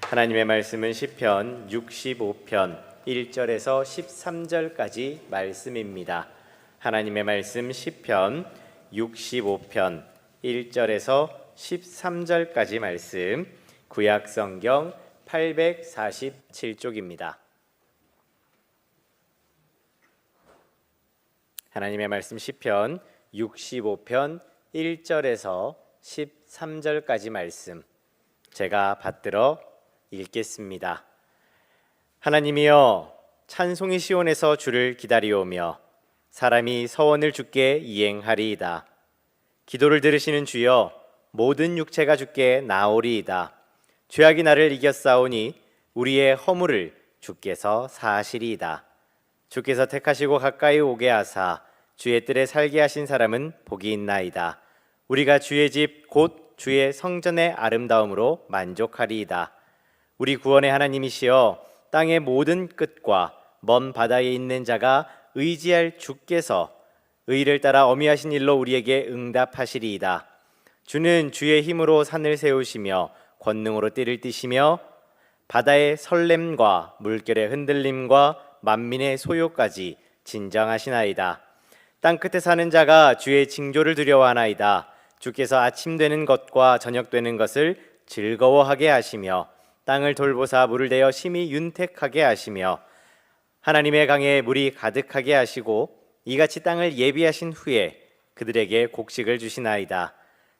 하나님의 말씀은 시편 65편 1절에서 13절까지 말씀입니다. 하나님의 말씀 시편 65편 1절에서 13절까지 말씀, 구약 성경 847쪽입니다. 하나님의 말씀 시편 65편 1절에서 13절까지 말씀, 제가 받들어 읽겠습니다. 하나님이여, 찬송이 시온에서 주를 기다리오며 사람이 서원을 주께 이행하리이다. 기도를 들으시는 주여, 모든 육체가 주께 나오리이다. 죄악이 나를 이겼사오니 우리의 허물을 주께서 사하시리이다. 주께서 택하시고 가까이 오게 하사 주의 뜰에 살게 하신 사람은 복이 있나이다. 우리가 주의 집 곧 주의 성전의 아름다움으로 만족하리이다. 우리 구원의 하나님이시여, 땅의 모든 끝과 먼 바다에 있는 자가 의지할 주께서 의를 따라 어미하신 일로 우리에게 응답하시리이다. 주는 주의 힘으로 산을 세우시며 권능으로 띠를 띠시며 바다의 설렘과 물결의 흔들림과 만민의 소요까지 진정하시나이다. 땅끝에 사는 자가 주의 징조를 두려워하나이다. 주께서 아침 되는 것과 저녁 되는 것을 즐거워하게 하시며 땅을 돌보사 물을 대어 심히 윤택하게 하시며 하나님의 강에 물이 가득하게 하시고 이같이 땅을 예비하신 후에 그들에게 곡식을 주시나이다.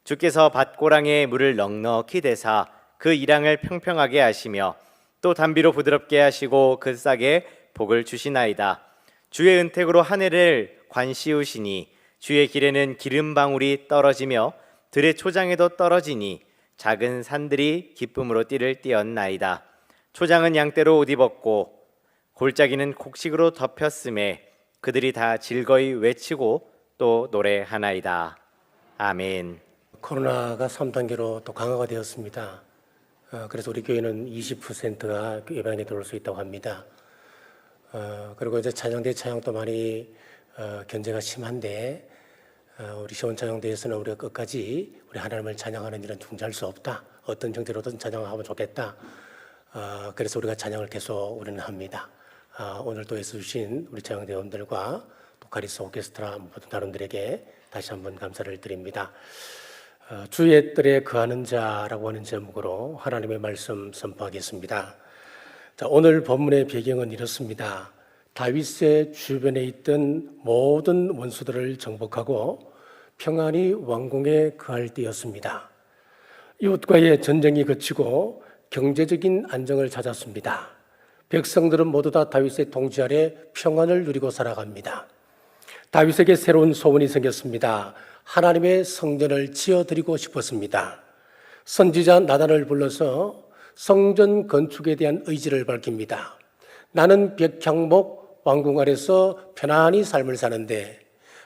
주께서 밭고랑에 물을 넉넉히 대사 그 이랑을 평평하게 하시며 또 담비로 부드럽게 하시고 그 싹에 복을 주시나이다. 주의 은택으로 하늘을 관씌우시니 주의 길에는 기름방울이 떨어지며 들의 초장에도 떨어지니 작은 산들이 기쁨으로 띠를 띠었나이다. 초장은 양떼로 옷 입었고 골짜기는 곡식으로 덮였음에 그들이 다 즐거이 외치고 또 노래하나이다. 아멘. 코로나가 3단계로 또 강화가 되었습니다. 그래서 우리 교회는 20%가 예방에 들어올 수 있다고 합니다. 그리고 이제 찬양대 찬양도 많이 견제가 심한데 우리 시온 찬양대에서는 우리가 끝까지 우리 하나님을 찬양하는 일은 중지할 수 없다. 어떤 형태로든 찬양하면 좋겠다. 그래서 우리가 찬양을 계속 우리는 합니다. 오늘 또 애써주신 우리 찬양대원들과 또 카리스 오케스트라 모든 단원들에게 다시 한번 감사를 드립니다. 주의 뜰에 거하는 자라고 하는 제목으로 하나님의 말씀 선포하겠습니다. 자, 오늘 본문의 배경은 이렇습니다. 다윗의 주변에 있던 모든 원수들을 정복하고 평안히 왕궁에 거할 때였습니다. 이웃과의 전쟁이 그치고 경제적인 안정을 찾았습니다. 백성들은 모두 다 다윗의 통치 아래 평안을 누리고 살아갑니다. 다윗에게 새로운 소원이 생겼습니다. 하나님의 성전을 지어드리고 싶었습니다. 선지자 나단을 불러서 성전 건축에 대한 의지를 밝힙니다. 나는 백향목 왕궁 아래서 편안히 삶을 사는데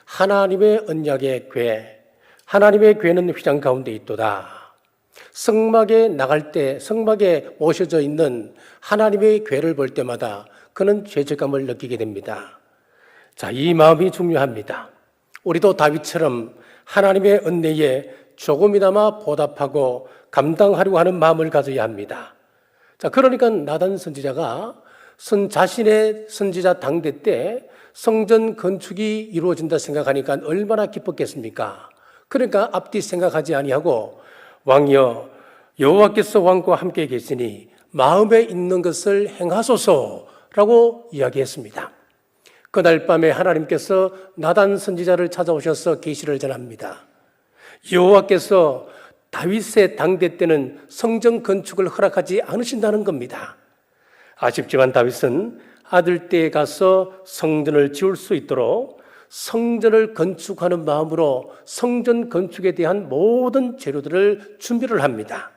하나님의 언약의 궤, 하나님의 궤는 휘장 가운데 있도다. 성막에 나갈 때 성막에 모셔져 있는 하나님의 궤를 볼 때마다 그는 죄책감을 느끼게 됩니다. 자, 이 마음이 중요합니다. 우리도 다윗처럼 하나님의 은혜에 조금이나마 보답하고 감당하려고 하는 마음을 가져야 합니다. 자, 그러니까 나단 선지자가 자신의 선지자 당대 때 성전 건축이 이루어진다 생각하니까 얼마나 기뻤겠습니까? 그러니까 앞뒤 생각하지 아니하고 왕이여, 여호와께서 왕과 함께 계시니 마음에 있는 것을 행하소서라고 이야기했습니다. 그날 밤에 하나님께서 나단 선지자를 찾아오셔서 계시를 전합니다. 여호와께서 다윗의 당대 때는 성전 건축을 허락하지 않으신다는 겁니다. 아쉽지만 다윗은 아들 때에 가서 성전을 지을 수 있도록 성전을 건축하는 마음으로 성전 건축에 대한 모든 재료들을 준비를 합니다.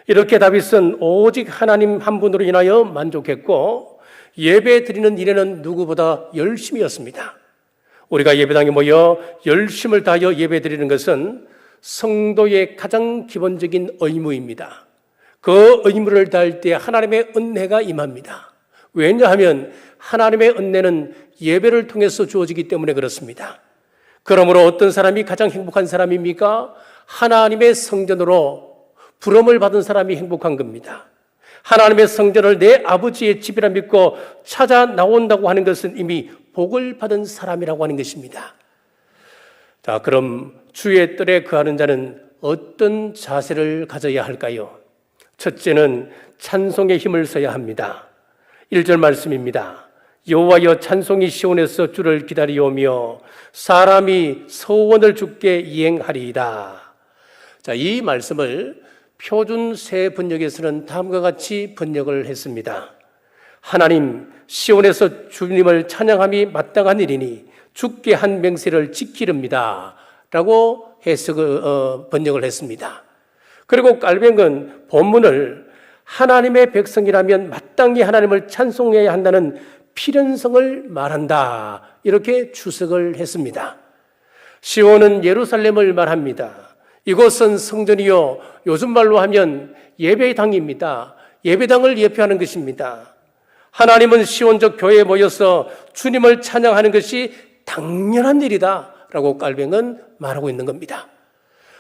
이렇게 다윗은 오직 하나님 한 분으로 인하여 만족했고 예배 드리는 일에는 누구보다 열심이었습니다. 우리가 예배당에 모여 열심을 다하여 예배 드리는 것은 성도의 가장 기본적인 의무입니다. 그 의무를 다할 때 하나님의 은혜가 임합니다. 왜냐하면 하나님의 은혜는 예배를 통해서 주어지기 때문에 그렇습니다. 그러므로 어떤 사람이 가장 행복한 사람입니까? 하나님의 성전으로 부름을 받은 사람이 행복한 겁니다. 하나님의 성전을 내 아버지의 집이라 믿고 찾아 나온다고 하는 것은 이미 복을 받은 사람이라고 하는 것입니다. 자, 그럼 주의 뜰에 거하는 자는 어떤 자세를 가져야 할까요? 첫째는 찬송의 힘을 써야 합니다. 1절 말씀입니다. 여호와여 찬송이 시온에서 주를 기다리오며 사람이 서원을 주께 이행하리이다. 자, 이 말씀을 표준 새 번역에서는 다음과 같이 번역을 했습니다. 하나님 시온에서 주님을 찬양함이 마땅한 일이니 주께 한 맹세를 지키렵니다 라고 번역을 했습니다. 그리고 깔뱅은 본문을 하나님의 백성이라면 마땅히 하나님을 찬송해야 한다는 필연성을 말한다 이렇게 추석을 했습니다. 시온은 예루살렘을 말합니다. 이곳은 성전이요 요즘 말로 하면 예배당입니다. 예배당을 예표하는 것입니다. 하나님은 시온적 교회에 모여서 주님을 찬양하는 것이 당연한 일이다 라고 깔뱅은 말하고 있는 겁니다.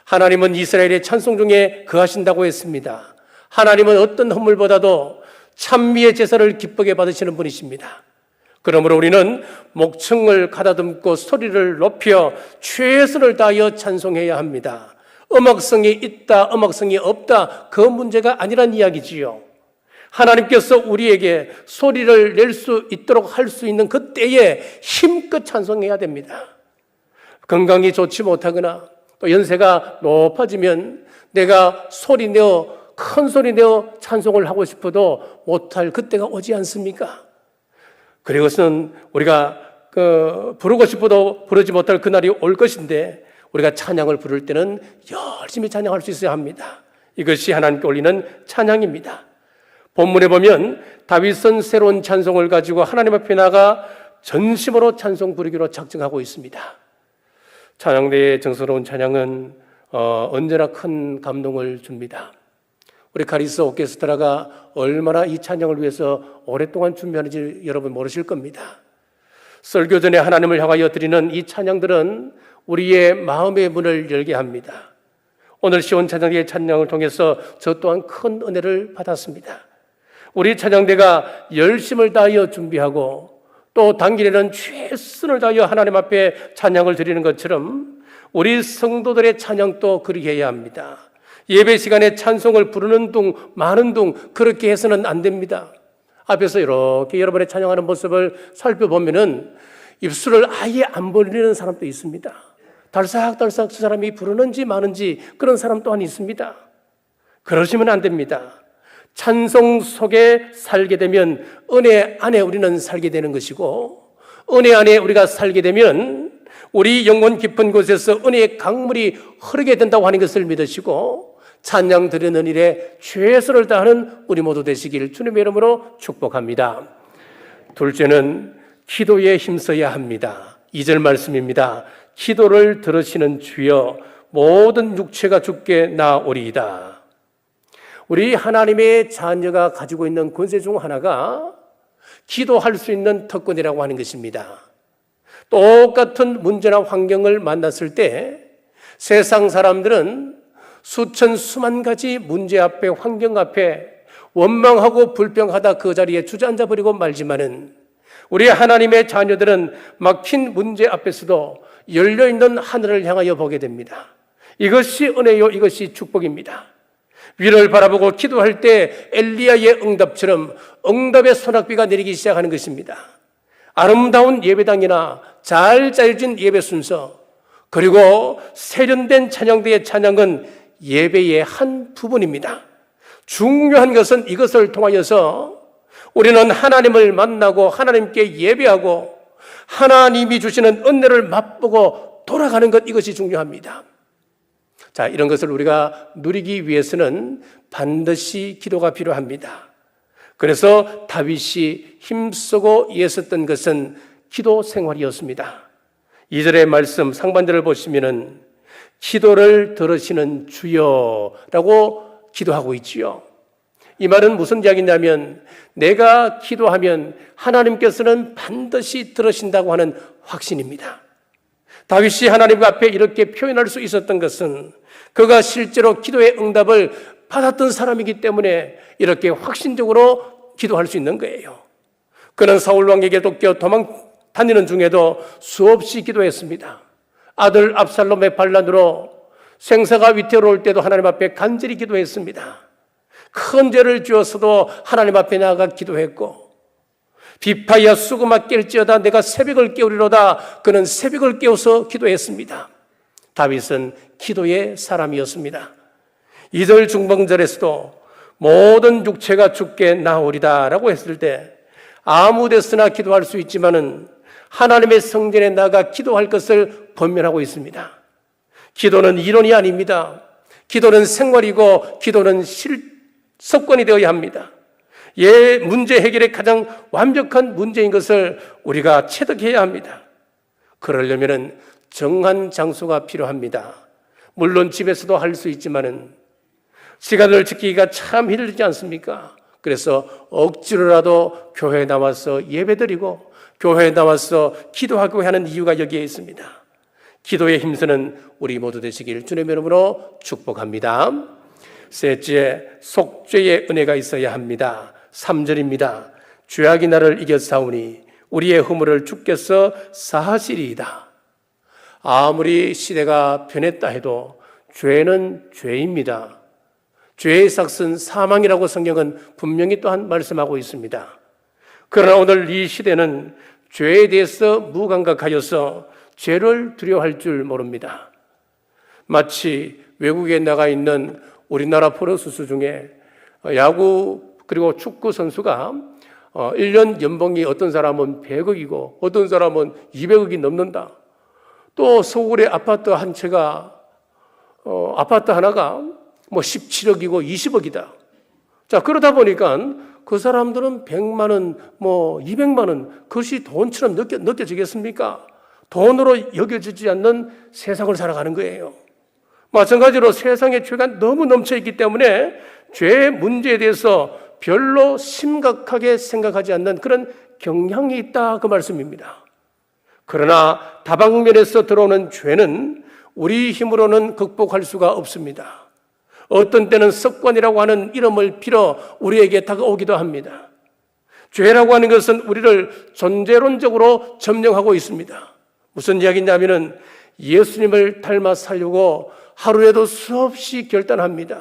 하나님은 이스라엘의 찬송 중에 거하신다고 했습니다. 하나님은 어떤 헌물보다도 찬미의 제사를 기쁘게 받으시는 분이십니다. 그러므로 우리는 목청을 가다듬고 소리를 높여 최선을 다하여 찬송해야 합니다. 음악성이 있다, 음악성이 없다, 그 문제가 아니란 이야기지요. 하나님께서 우리에게 소리를 낼 수 있도록 할 수 있는 그 때에 힘껏 찬송해야 됩니다. 건강이 좋지 못하거나 또 연세가 높아지면 내가 큰 소리 내어 찬송을 하고 싶어도 못할 그때가 오지 않습니까? 그리고는 우리가 부르고 싶어도 부르지 못할 그날이 올 것인데 우리가 찬양을 부를 때는 열심히 찬양할 수 있어야 합니다. 이것이 하나님께 올리는 찬양입니다. 본문에 보면 다윗은 새로운 찬송을 가지고 하나님 앞에 나가 전심으로 찬송 부르기로 작정하고 있습니다. 찬양대의 정스러운 찬양은 언제나 큰 감동을 줍니다. 우리 카리스 오케스트라가 얼마나 이 찬양을 위해서 오랫동안 준비하는지 여러분 모르실 겁니다. 설교 전에 하나님을 향하여 드리는 이 찬양들은 우리의 마음의 문을 열게 합니다. 오늘 시온 찬양대의 찬양을 통해서 저 또한 큰 은혜를 받았습니다. 우리 찬양대가 열심을 다하여 준비하고 또 당일에는 최선을 다하여 하나님 앞에 찬양을 드리는 것처럼 우리 성도들의 찬양도 그렇게 해야 합니다. 예배 시간에 찬송을 부르는 둥 마는 둥 그렇게 해서는 안 됩니다. 앞에서 이렇게 여러분의 찬양하는 모습을 살펴보면은 입술을 아예 안 벌리는 사람도 있습니다. 달싹달싹 저 사람이 부르는지 마는지 그런 사람 또한 있습니다. 그러시면 안 됩니다. 찬송 속에 살게 되면 은혜 안에 우리는 살게 되는 것이고 은혜 안에 우리가 살게 되면 우리 영혼 깊은 곳에서 은혜의 강물이 흐르게 된다고 하는 것을 믿으시고 찬양 드리는 일에 최선을 다하는 우리 모두 되시길 주님의 이름으로 축복합니다. 둘째는 기도에 힘써야 합니다. 2절 말씀입니다. 기도를 들으시는 주여 모든 육체가 주께 나오리이다. 우리 하나님의 자녀가 가지고 있는 권세 중 하나가 기도할 수 있는 특권이라고 하는 것입니다. 똑같은 문제나 환경을 만났을 때 세상 사람들은 수천 수만 가지 문제 앞에 환경 앞에 원망하고 불평하다 그 자리에 주저앉아 버리고 말지만은 우리 하나님의 자녀들은 막힌 문제 앞에서도 열려있는 하늘을 향하여 보게 됩니다. 이것이 은혜요, 이것이 축복입니다. 위를 바라보고 기도할 때 엘리야의 응답처럼 응답의 소낙비가 내리기 시작하는 것입니다. 아름다운 예배당이나 잘 짜여진 예배 순서 그리고 세련된 찬양대의 찬양은 예배의 한 부분입니다. 중요한 것은 이것을 통하여서 우리는 하나님을 만나고 하나님께 예배하고 하나님이 주시는 은혜를 맛보고 돌아가는 것, 이것이 중요합니다. 자, 이런 것을 우리가 누리기 위해서는 반드시 기도가 필요합니다. 그래서 다윗이 힘쓰고 애썼던 것은 기도 생활이었습니다. 2절의 말씀 상반절을 보시면은 기도를 들으시는 주여라고 기도하고 있지요. 이 말은 무슨 이야기냐면 내가 기도하면 하나님께서는 반드시 들으신다고 하는 확신입니다. 다윗이 하나님 앞에 이렇게 표현할 수 있었던 것은 그가 실제로 기도의 응답을 받았던 사람이기 때문에 이렇게 확신적으로 기도할 수 있는 거예요. 그는 사울 왕에게 쫓겨 도망 다니는 중에도 수없이 기도했습니다. 아들 압살롬의 반란으로 생사가 위태로울 때도 하나님 앞에 간절히 기도했습니다. 큰 죄를 지었어도 하나님 앞에 나아가 기도했고, 비파야 수금아 깰지어다 내가 새벽을 깨우리로다, 그는 새벽을 깨워서 기도했습니다. 다윗은 기도의 사람이었습니다. 이들 중봉절에서도 모든 육체가 죽게 나오리다 라고 했을 때 아무 데서나 기도할 수 있지만은 하나님의 성전에 나가 기도할 것을 권면하고 있습니다. 기도는 이론이 아닙니다. 기도는 생활이고 기도는 습관이 되어야 합니다. 문제 해결의 가장 완벽한 문제인 것을 우리가 체득해야 합니다. 그러려면 정한 장소가 필요합니다. 물론 집에서도 할 수 있지만은 시간을 지키기가 참 힘들지 않습니까? 그래서 억지로라도 교회에 나와서 예배드리고 교회에 나와서 기도하고 하는 이유가 여기에 있습니다. 기도에 힘쓰는 우리 모두 되시길 주님의 이름으로 축복합니다. 셋째, 속죄의 은혜가 있어야 합니다. 3절입니다. 죄악이 나를 이겼사오니 우리의 허물을 주께서 사하시리이다. 아무리 시대가 변했다 해도 죄는 죄입니다. 죄의 삭은 사망이라고 성경은 분명히 또한 말씀하고 있습니다. 그러나 오늘 이 시대는 죄에 대해서 무감각하여서 죄를 두려워할 줄 모릅니다. 마치 외국에 나가 있는 우리나라 프로 선수 중에 야구 그리고 축구 선수가 1년 연봉이 어떤 사람은 100억이고 어떤 사람은 200억이 넘는다. 또 서울의 아파트 한 채가 아파트 하나가 뭐 17억이고 20억이다. 자, 그러다 보니까 그 사람들은 100만 원, 뭐 200만 원, 그것이 돈처럼 느껴지겠습니까? 돈으로 여겨지지 않는 세상을 살아가는 거예요. 마찬가지로 세상에 죄가 너무 넘쳐 있기 때문에 죄의 문제에 대해서 별로 심각하게 생각하지 않는 그런 경향이 있다, 그 말씀입니다. 그러나 다방면에서 들어오는 죄는 우리 힘으로는 극복할 수가 없습니다. 어떤 때는 습관이라고 하는 이름을 빌어 우리에게 다가오기도 합니다. 죄라고 하는 것은 우리를 존재론적으로 점령하고 있습니다. 무슨 이야기냐면은 예수님을 닮아 살려고 하루에도 수없이 결단합니다.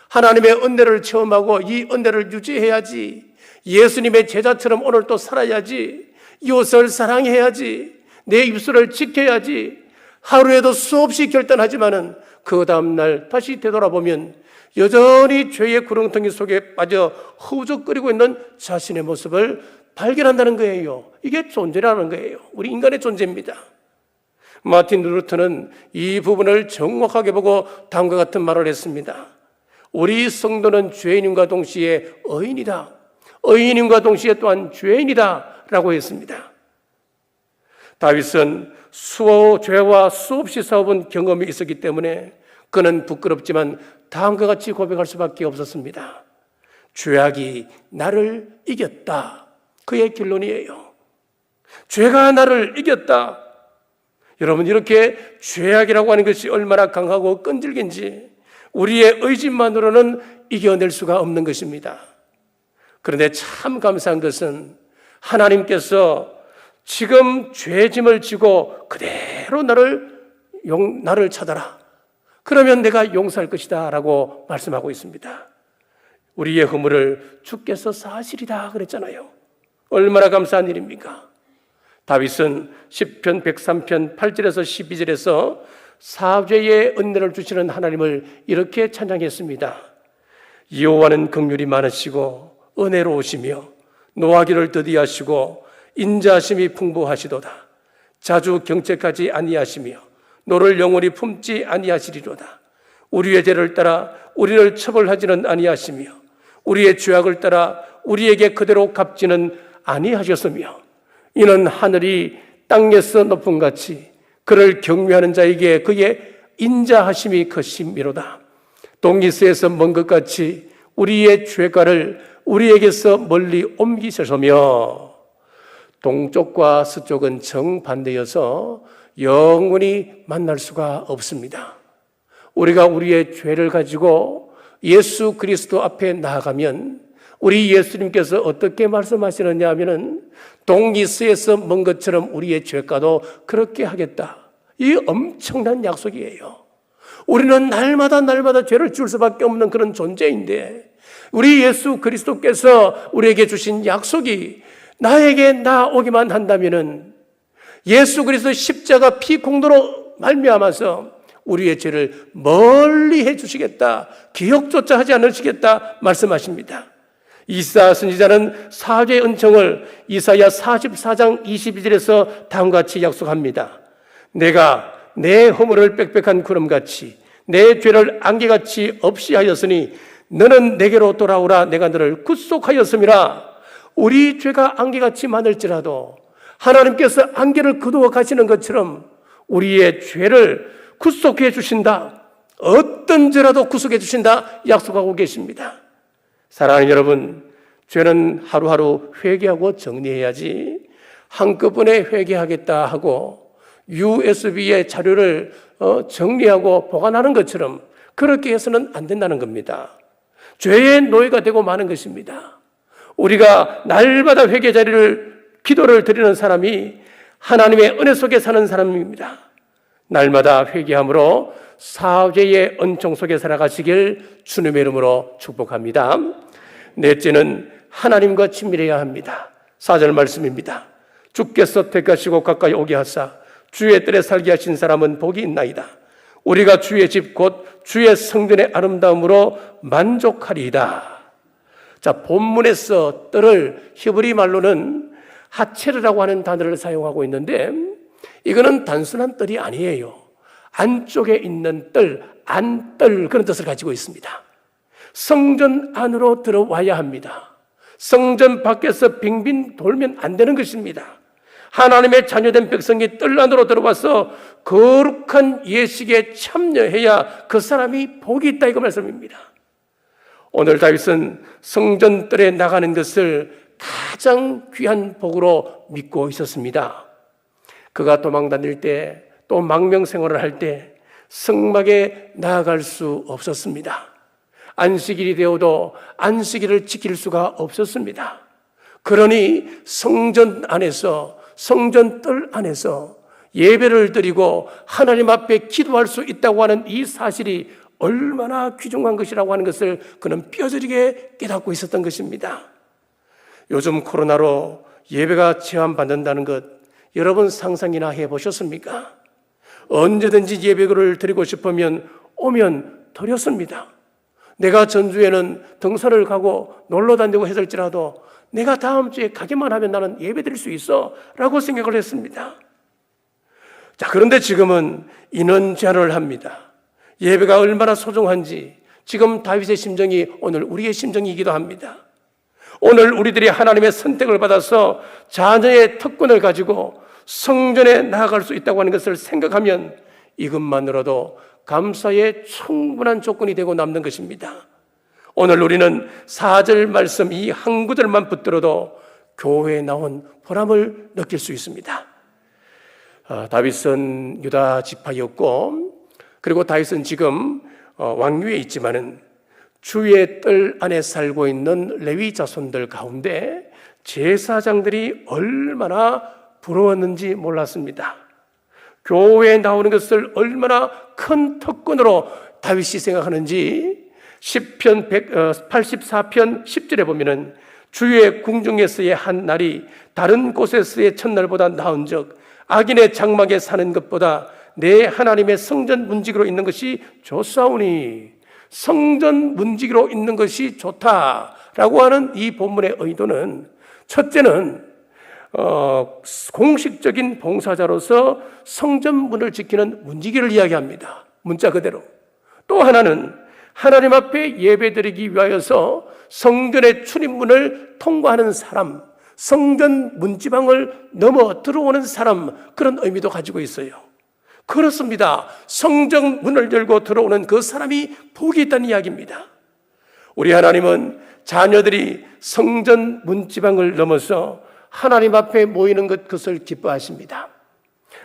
하나님의 은혜를 체험하고 이 은혜를 유지해야지, 예수님의 제자처럼 오늘 또 살아야지, 이웃을 사랑해야지, 내 입술을 지켜야지, 하루에도 수없이 결단하지만은 그 다음날 다시 되돌아보면 여전히 죄의 구렁텅이 속에 빠져 허우적거리고 있는 자신의 모습을 발견한다는 거예요. 이게 존재라는 거예요. 우리 인간의 존재입니다. 마틴 루터는 이 부분을 정확하게 보고 다음과 같은 말을 했습니다. 우리 성도는 죄인임과 동시에 의인이다. 의인임과 동시에 또한 죄인이다 라고 했습니다. 다윗은 죄와 수없이 싸워본 경험이 있었기 때문에 그는 부끄럽지만 다음과 같이 고백할 수밖에 없었습니다. 죄악이 나를 이겼다. 그의 결론이에요. 죄가 나를 이겼다. 여러분, 이렇게 죄악이라고 하는 것이 얼마나 강하고 끈질긴지 우리의 의지만으로는 이겨낼 수가 없는 것입니다. 그런데 참 감사한 것은 하나님께서 지금 죄짐을 지고 그대로 나를 찾아라. 그러면 내가 용서할 것이다 라고 말씀하고 있습니다. 우리의 허물을 주께서 사하시리다 그랬잖아요. 얼마나 감사한 일입니까? 다윗은 시편 103편 8절에서 12절에서 사죄의 은혜를 주시는 하나님을 이렇게 찬양했습니다. 여호와는 긍휼이 많으시고 은혜로우시며 노하기를 더디하시고 인자하심이 풍부하시도다. 자주 경책하지 아니하시며 노를 영원히 품지 아니하시리로다. 우리의 죄를 따라 우리를 처벌하지는 아니하시며 우리의 죄악을 따라 우리에게 그대로 갚지는 아니하셨으며 이는 하늘이 땅에서 높은 같이 그를 경외하는 자에게 그의 인자하심이 크심이로다. 동이스에서 먼 것 같이 우리의 죄가를 우리에게서 멀리 옮기셔서며 동쪽과 서쪽은 정반대여서 영원히 만날 수가 없습니다. 우리가 우리의 죄를 가지고 예수 그리스도 앞에 나아가면 우리 예수님께서 어떻게 말씀하시느냐 하면은 동이스에서 먼 것처럼 우리의 죄가도 그렇게 하겠다. 이 엄청난 약속이에요. 우리는 날마다 죄를 지을 수밖에 없는 그런 존재인데 우리 예수 그리스도께서 우리에게 주신 약속이 나에게 나오기만 한다면은 예수 그리스도 십자가 피 공로로 말미암아서 우리의 죄를 멀리 해주시겠다, 기억조차 하지 않으시겠다 말씀하십니다. 이사야 선지자는 사죄의 은총을 이사야 44장 22절에서 다음과 같이 약속합니다. 내가 내 허물을 빽빽한 구름같이 내 죄를 안개같이 없이 하였으니 너는 내게로 돌아오라. 내가 너를 구속하였음이라. 우리 죄가 안개같이 많을지라도 하나님께서 안개를 거두어 가시는 것처럼 우리의 죄를 구속해 주신다. 어떤 죄라도 구속해 주신다 약속하고 계십니다. 사랑하는 여러분, 죄는 하루하루 회개하고 정리해야지 한꺼번에 회개하겠다 하고 USB의 자료를 정리하고 보관하는 것처럼 그렇게 해서는 안 된다는 겁니다. 죄의 노예가 되고 마는 것입니다. 우리가 날마다 회개 자리를 기도를 드리는 사람이 하나님의 은혜 속에 사는 사람입니다. 날마다 회개함으로 사죄의 은총 속에 살아가시길 주님의 이름으로 축복합니다. 넷째는 하나님과 친밀해야 합니다. 4절 말씀입니다. 주께서 택하시고 가까이 오게 하사 주의 뜰에 살게 하신 사람은 복이 있나이다. 우리가 주의 집 곧 주의 성전의 아름다움으로 만족하리이다. 자, 본문에서 뜰을 히브리 말로는 하체르라고 하는 단어를 사용하고 있는데 이거는 단순한 뜰이 아니에요. 안쪽에 있는 뜰, 안뜰 그런 뜻을 가지고 있습니다. 성전 안으로 들어와야 합니다. 성전 밖에서 빙빙 돌면 안 되는 것입니다. 하나님의 자녀된 백성이 뜰 안으로 들어와서 거룩한 예식에 참여해야 그 사람이 복이 있다 이거 말씀입니다. 오늘 다윗은 성전 뜰에 나가는 것을 가장 귀한 복으로 믿고 있었습니다. 그가 도망 다닐 때 또 망명 생활을 할 때 성막에 나아갈 수 없었습니다. 안식일이 되어도 안식일을 지킬 수가 없었습니다. 그러니 성전 안에서 성전 뜰 안에서 예배를 드리고 하나님 앞에 기도할 수 있다고 하는 이 사실이 얼마나 귀중한 것이라고 하는 것을 그는 뼈저리게 깨닫고 있었던 것입니다. 요즘 코로나로 예배가 제한받는다는 것 여러분 상상이나 해보셨습니까? 언제든지 예배를 드리고 싶으면 오면 드렸습니다. 내가 전주에는 등산을 가고 놀러 다니고 했을지라도 내가 다음 주에 가기만 하면 나는 예배 드릴 수 있어 라고 생각을 했습니다. 자, 그런데 지금은 인원 제한을 합니다. 예배가 얼마나 소중한지 지금 다윗의 심정이 오늘 우리의 심정이기도 합니다. 오늘 우리들이 하나님의 선택을 받아서 자녀의 특권을 가지고 성전에 나아갈 수 있다고 하는 것을 생각하면 이것만으로도 감사의 충분한 조건이 되고 남는 것입니다. 오늘 우리는 4절 말씀 이 한 구절만 붙들어도 교회에 나온 보람을 느낄 수 있습니다. 다윗은 유다 지파였고 그리고 다윗은 지금 왕위에 있지만은 주의 뜰 안에 살고 있는 레위 자손들 가운데 제사장들이 얼마나 부러웠는지 몰랐습니다. 교회에 나오는 것을 얼마나 큰 특권으로 다윗이 생각하는지 시편 84편 10절에 보면은 주의 궁중에서의 한 날이 다른 곳에서의 첫날보다 나은 적 악인의 장막에 사는 것보다 내 하나님의 성전 문지기로 있는 것이 좋사오니 성전 문지기로 있는 것이 좋다라고 하는 이 본문의 의도는 첫째는 공식적인 봉사자로서 성전 문을 지키는 문지기를 이야기합니다. 문자 그대로. 또 하나는 하나님 앞에 예배드리기 위하여서 성전의 출입문을 통과하는 사람, 성전 문지방을 넘어 들어오는 사람 그런 의미도 가지고 있어요. 그렇습니다. 성전 문을 열고 들어오는 그 사람이 복이 있다는 이야기입니다. 우리 하나님은 자녀들이 성전 문지방을 넘어서 하나님 앞에 모이는 그것을 기뻐하십니다.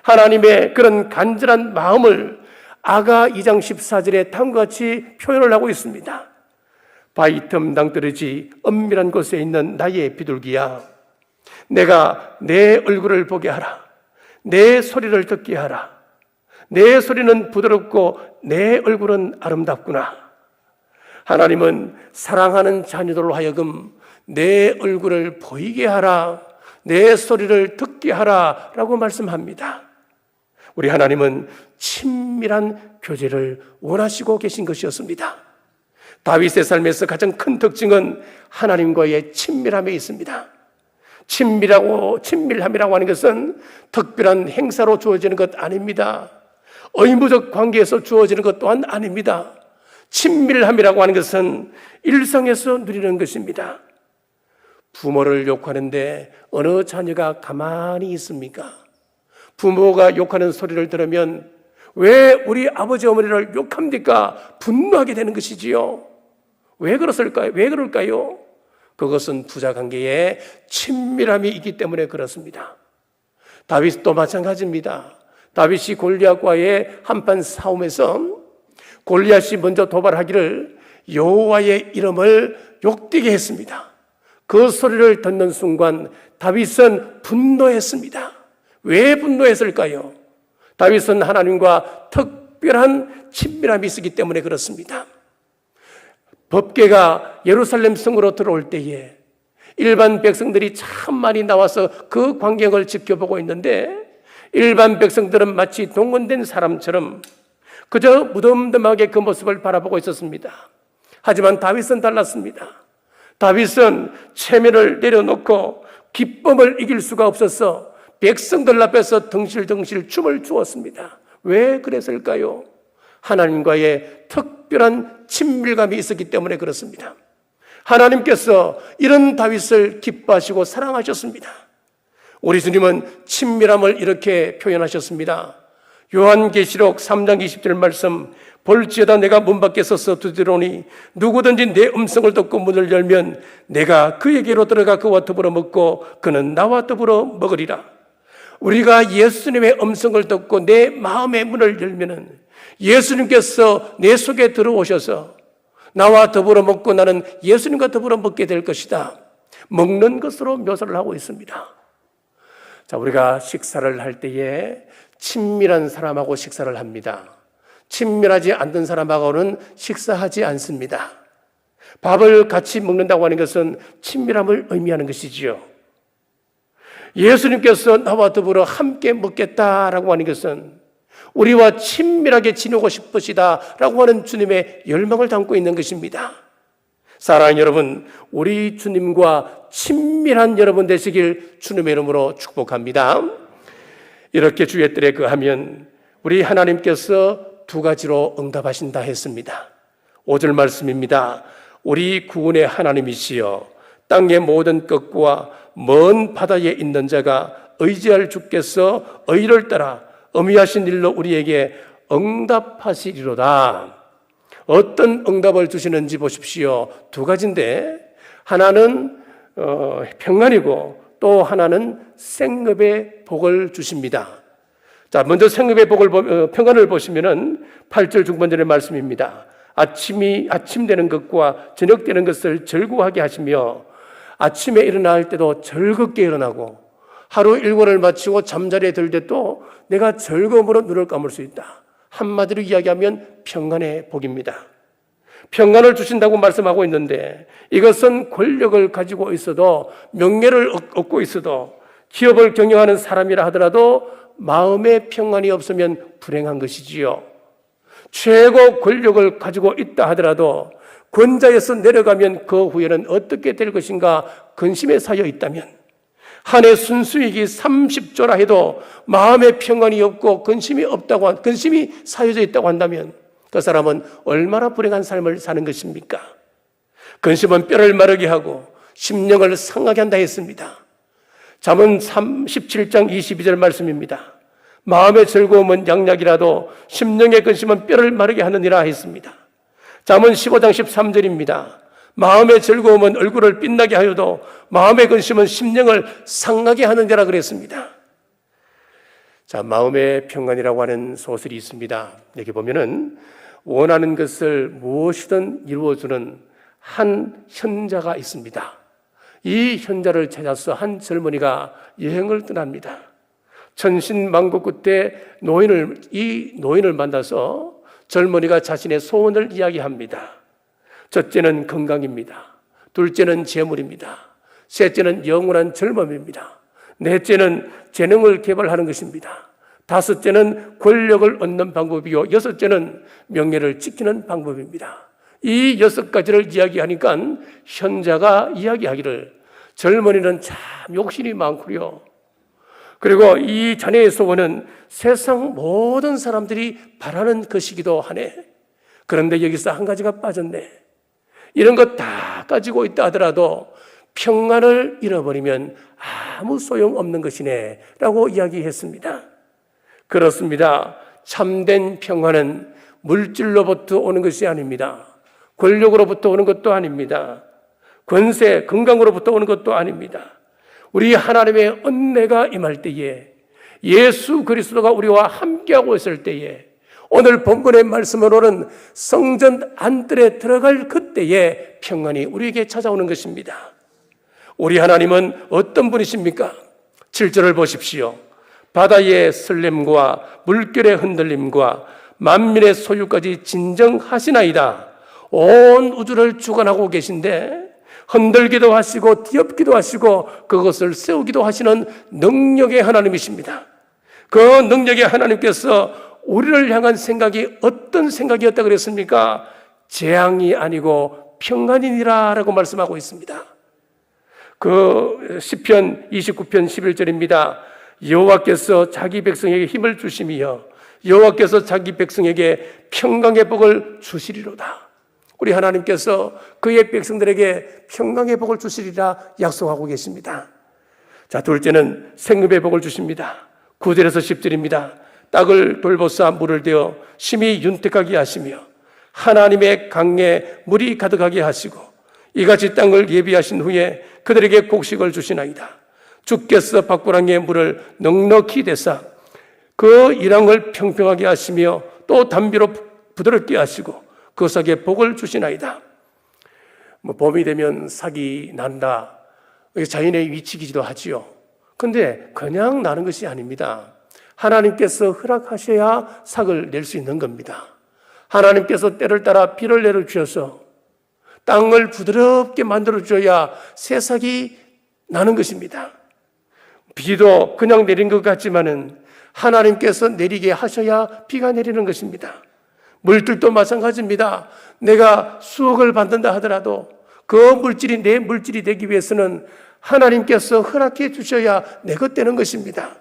하나님의 그런 간절한 마음을 아가 2장 14절에 다음과 같이 표현을 하고 있습니다. 바위 틈 낭떠러지 엄밀한 곳에 있는 나의 비둘기야, 내가 내 얼굴을 보게 하라. 내 소리를 듣게 하라. 내 소리는 부드럽고 내 얼굴은 아름답구나. 하나님은 사랑하는 자녀들로 하여금 내 얼굴을 보이게 하라, 내 소리를 듣게 하라 라고 말씀합니다. 우리 하나님은 친밀한 교제를 원하시고 계신 것이었습니다. 다윗의 삶에서 가장 큰 특징은 하나님과의 친밀함에 있습니다. 친밀함이라고 하는 것은 특별한 행사로 주어지는 것 아닙니다. 의무적 관계에서 주어지는 것 또한 아닙니다. 친밀함이라고 하는 것은 일상에서 누리는 것입니다. 부모를 욕하는데 어느 자녀가 가만히 있습니까? 부모가 욕하는 소리를 들으면 왜 우리 아버지 어머니를 욕합니까? 분노하게 되는 것이지요. 왜 그럴까요? 그것은 부자관계에 친밀함이 있기 때문에 그렇습니다. 다윗도 마찬가지입니다. 다윗이 골리앗과의 한판 싸움에서 골리앗이 먼저 도발하기를 여호와의 이름을 욕되게 했습니다. 그 소리를 듣는 순간 다윗은 분노했습니다. 왜 분노했을까요? 다윗은 하나님과 특별한 친밀함이 있었기 때문에 그렇습니다. 법궤가 예루살렘 성으로 들어올 때에 일반 백성들이 참 많이 나와서 그 광경을 지켜보고 있는데, 일반 백성들은 마치 동원된 사람처럼 그저 무덤덤하게 그 모습을 바라보고 있었습니다. 하지만 다윗은 달랐습니다. 다윗은 체면을 내려놓고 기쁨을 이길 수가 없어서 백성들 앞에서 덩실덩실 춤을 추었습니다. 왜 그랬을까요? 하나님과의 특별한 친밀감이 있었기 때문에 그렇습니다. 하나님께서 이런 다윗을 기뻐하시고 사랑하셨습니다. 우리 주님은 친밀함을 이렇게 표현하셨습니다. 요한계시록 3장 20절 말씀, 볼지어다 내가 문 밖에 서서 두드리노니 누구든지 내 음성을 듣고 문을 열면 내가 그에게로 들어가 그와 더불어 먹고 그는 나와 더불어 먹으리라. 우리가 예수님의 음성을 듣고 내 마음의 문을 열면은 예수님께서 내 속에 들어오셔서 나와 더불어 먹고 나는 예수님과 더불어 먹게 될 것이다. 먹는 것으로 묘사를 하고 있습니다. 자, 우리가 식사를 할 때에 친밀한 사람하고 식사를 합니다. 친밀하지 않는 사람하고는 식사하지 않습니다. 밥을 같이 먹는다고 하는 것은 친밀함을 의미하는 것이지요. 예수님께서 나와 더불어 함께 먹겠다라고 하는 것은 우리와 친밀하게 지내고 싶으시다라고 하는 주님의 열망을 담고 있는 것입니다. 사랑하는 여러분, 우리 주님과 친밀한 여러분 되시길 주님의 이름으로 축복합니다. 이렇게 주의 뜰에 거하면 우리 하나님께서 두 가지로 응답하신다 했습니다. 5절 말씀입니다. 우리 구원의 하나님이시여 땅의 모든 끝과 먼 바다에 있는 자가 의지할 주께서 의를 따라 어미하신 일로 우리에게 응답하시리로다. 어떤 응답을 주시는지 보십시오. 두 가지인데 하나는 평안이고 또 하나는 생업의 복을 주십니다. 자, 먼저 생업의 평안을 보시면은 8절 중반절의 말씀입니다. 아침 되는 것과 저녁 되는 것을 즐거워하게 하시며 아침에 일어날 때도 즐겁게 일어나고 하루 일과를 마치고 잠자리에 들 때도 내가 즐거움으로 눈을 감을 수 있다. 한마디로 이야기하면 평안의 복입니다. 평안을 주신다고 말씀하고 있는데 이것은 권력을 가지고 있어도 명예를 얻고 있어도 기업을 경영하는 사람이라 하더라도 마음의 평안이 없으면 불행한 것이지요. 최고 권력을 가지고 있다 하더라도 권자에서 내려가면 그 후에는 어떻게 될 것인가 근심에 쌓여 있다면, 한 해 순수익이 30조라 해도 마음의 평안이 없고 근심이 쌓여져 있다고 한다면 그 사람은 얼마나 불행한 삶을 사는 것입니까? 근심은 뼈를 마르게 하고 심령을 상하게 한다 했습니다. 잠언 17장 22절 말씀입니다. 마음의 즐거움은 양약이라도 심령의 근심은 뼈를 마르게 하느니라 했습니다. 잠언 15장 13절입니다. 마음의 즐거움은 얼굴을 빛나게 하여도 마음의 근심은 심령을 상하게 하느니라 그랬습니다. 자, 마음의 평안이라고 하는 소설이 있습니다. 여기 보면은 원하는 것을 무엇이든 이루어주는 한 현자가 있습니다. 이 현자를 찾아서 한 젊은이가 여행을 떠납니다. 천신만고 끝에 이 노인을 만나서 젊은이가 자신의 소원을 이야기합니다. 첫째는 건강입니다. 둘째는 재물입니다. 셋째는 영원한 젊음입니다. 넷째는 재능을 개발하는 것입니다. 다섯째는 권력을 얻는 방법이요, 여섯째는 명예를 지키는 방법입니다. 이 6가지를 이야기하니까 현자가 이야기하기를 젊은이는 참 욕심이 많고요. 그리고 이 자네의 소원은 세상 모든 사람들이 바라는 것이기도 하네. 그런데 여기서 한 가지가 빠졌네. 이런 것 다 가지고 있다 하더라도 평안을 잃어버리면 아무 소용없는 것이네 라고 이야기했습니다. 그렇습니다. 참된 평안은 물질로부터 오는 것이 아닙니다. 권력으로부터 오는 것도 아닙니다. 권세, 건강으로부터 오는 것도 아닙니다. 우리 하나님의 은혜가 임할 때에, 예수 그리스도가 우리와 함께하고 있을 때에, 오늘 본문의 말씀으로는 성전 안뜰에 들어갈 그때에 평안이 우리에게 찾아오는 것입니다. 우리 하나님은 어떤 분이십니까? 7절을 보십시오. 바다의 설렘과 물결의 흔들림과 만민의 소유까지 진정하시나이다. 온 우주를 주관하고 계신데 흔들기도 하시고 뒤엎기도 하시고 그것을 세우기도 하시는 능력의 하나님이십니다. 그 능력의 하나님께서 우리를 향한 생각이 어떤 생각이었다 그랬습니까? 재앙이 아니고 평안이니라 라고 말씀하고 있습니다. 그 시편 29편 11절입니다. 여호와께서 자기 백성에게 힘을 주시며 여호와께서 자기 백성에게 평강의 복을 주시리로다. 우리 하나님께서 그의 백성들에게 평강의 복을 주시리라 약속하고 계십니다. 자, 둘째는 생업의 복을 주십니다. 9절에서 10절입니다. 땅을 돌보사 물을 대어 심히 윤택하게 하시며 하나님의 강에 물이 가득하게 하시고 이같이 땅을 예비하신 후에 그들에게 곡식을 주시나이다. 주께서 밖구랑의 물을 넉넉히 대사 그 이랑을 평평하게 하시며 또 담비로 부드럽게 하시고 그 삭에 복을 주시나이다. 봄이 되면 삭이 난다. 자연의 위치이기도 하지요. 그런데 그냥 나는 것이 아닙니다. 하나님께서 허락하셔야 삭을 낼 수 있는 겁니다. 하나님께서 때를 따라 비를 내려주셔서 땅을 부드럽게 만들어줘야 새싹이 나는 것입니다. 비도 그냥 내린 것 같지만은 하나님께서 내리게 하셔야 비가 내리는 것입니다. 물들도 마찬가지입니다. 내가 수억을 받는다 하더라도 그 물질이 내 물질이 되기 위해서는 하나님께서 허락해 주셔야 내 것 되는 것입니다.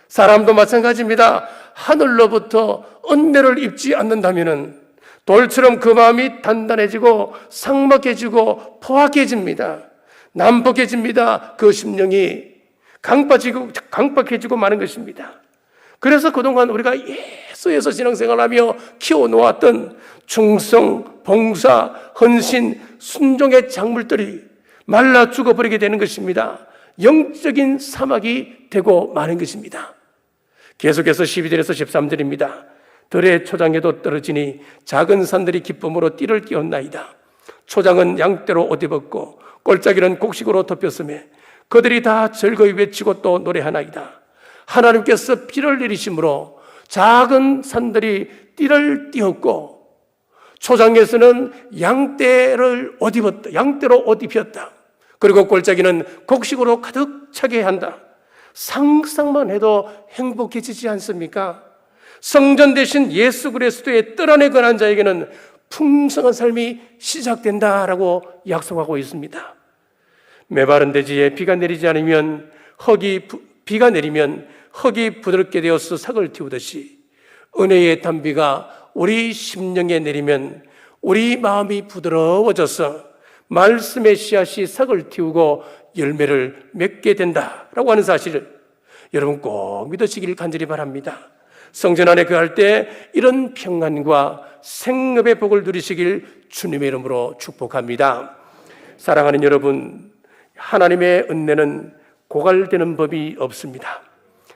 사람도 마찬가지입니다. 하늘로부터 은혜를 입지 않는다면은 돌처럼 그 마음이 단단해지고 삭막해지고 포악해집니다. 난폭해집니다. 그 심령이 강박해지고 마는 것입니다. 그래서 그동안 우리가 예수에서 신앙생활하며 키워놓았던 충성, 봉사, 헌신, 순종의 작물들이 말라 죽어버리게 되는 것입니다. 영적인 사막이 되고 마는 것입니다. 계속해서 12절에서 13절입니다. 들의 초장에도 떨어지니 작은 산들이 기쁨으로 띠를 띄었나이다. 초장은 양떼로 옷 입었고 골짜기는 곡식으로 덮였으며 그들이 다 즐거이 외치고 또 노래하나이다. 하나님께서 비를 내리심으로 작은 산들이 띠를 띄었고 초장에서는 양떼로 옷 입혔다. 그리고 골짜기는 곡식으로 가득 차게 한다. 상상만 해도 행복해지지 않습니까? 성전 대신 예수 그리스도의 뜰 안에 거한 자에게는 풍성한 삶이 시작된다라고 약속하고 있습니다. 메마른 대지에 비가 내리지 않으면 비가 내리면 흙이 부드럽게 되어서 삭을 틔우듯이 은혜의 단비가 우리 심령에 내리면 우리 마음이 부드러워져서 말씀의 씨앗이 삭을 틔우고 열매를 맺게 된다라고 하는 사실을 여러분 꼭 믿으시길 간절히 바랍니다. 성전 안에 거할 때 이런 평안과 생업의 복을 누리시길 주님의 이름으로 축복합니다. 사랑하는 여러분, 하나님의 은혜는 고갈되는 법이 없습니다.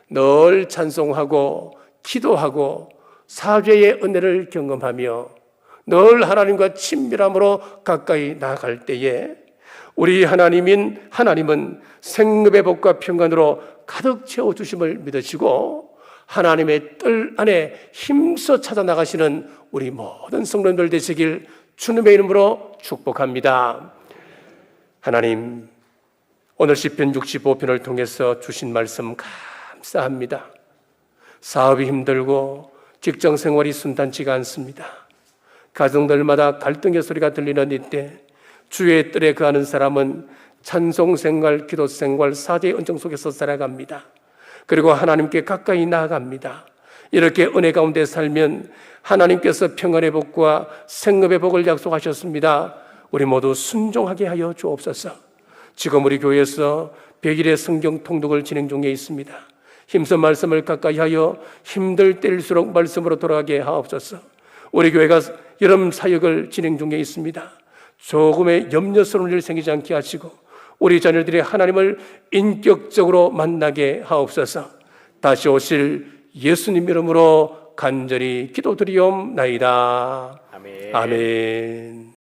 늘 찬송하고 기도하고 사죄의 은혜를 경험하며 늘 하나님과 친밀함으로 가까이 나아갈 때에 우리 하나님은 생업의 복과 평안으로 가득 채워주심을 믿으시고 하나님의 뜰 안에 힘써 찾아 나가시는 우리 모든 성도님들 되시길 주님의 이름으로 축복합니다. 하나님, 오늘 시편 65편을 통해서 주신 말씀 감사합니다. 사업이 힘들고 직장 생활이 순탄치가 않습니다. 가정들마다 갈등의 소리가 들리는 이때 주의 뜰에 거하는 사람은 찬송 생활, 기도 생활, 사제의 은총 속에서 살아갑니다. 그리고 하나님께 가까이 나아갑니다. 이렇게 은혜 가운데 살면 하나님께서 평안의 복과 생업의 복을 약속하셨습니다. 우리 모두 순종하게 하여 주옵소서. 지금 우리 교회에서 100일의 성경 통독을 진행 중에 있습니다. 힘써 말씀을 가까이 하여 힘들 때일수록 말씀으로 돌아가게 하옵소서. 우리 교회가 여름 사역을 진행 중에 있습니다. 조금의 염려스러운 일 생기지 않게 하시고 우리 자녀들이 하나님을 인격적으로 만나게 하옵소서. 다시 오실 예수님 이름으로 간절히 기도드리옵나이다. 아멘. 아멘.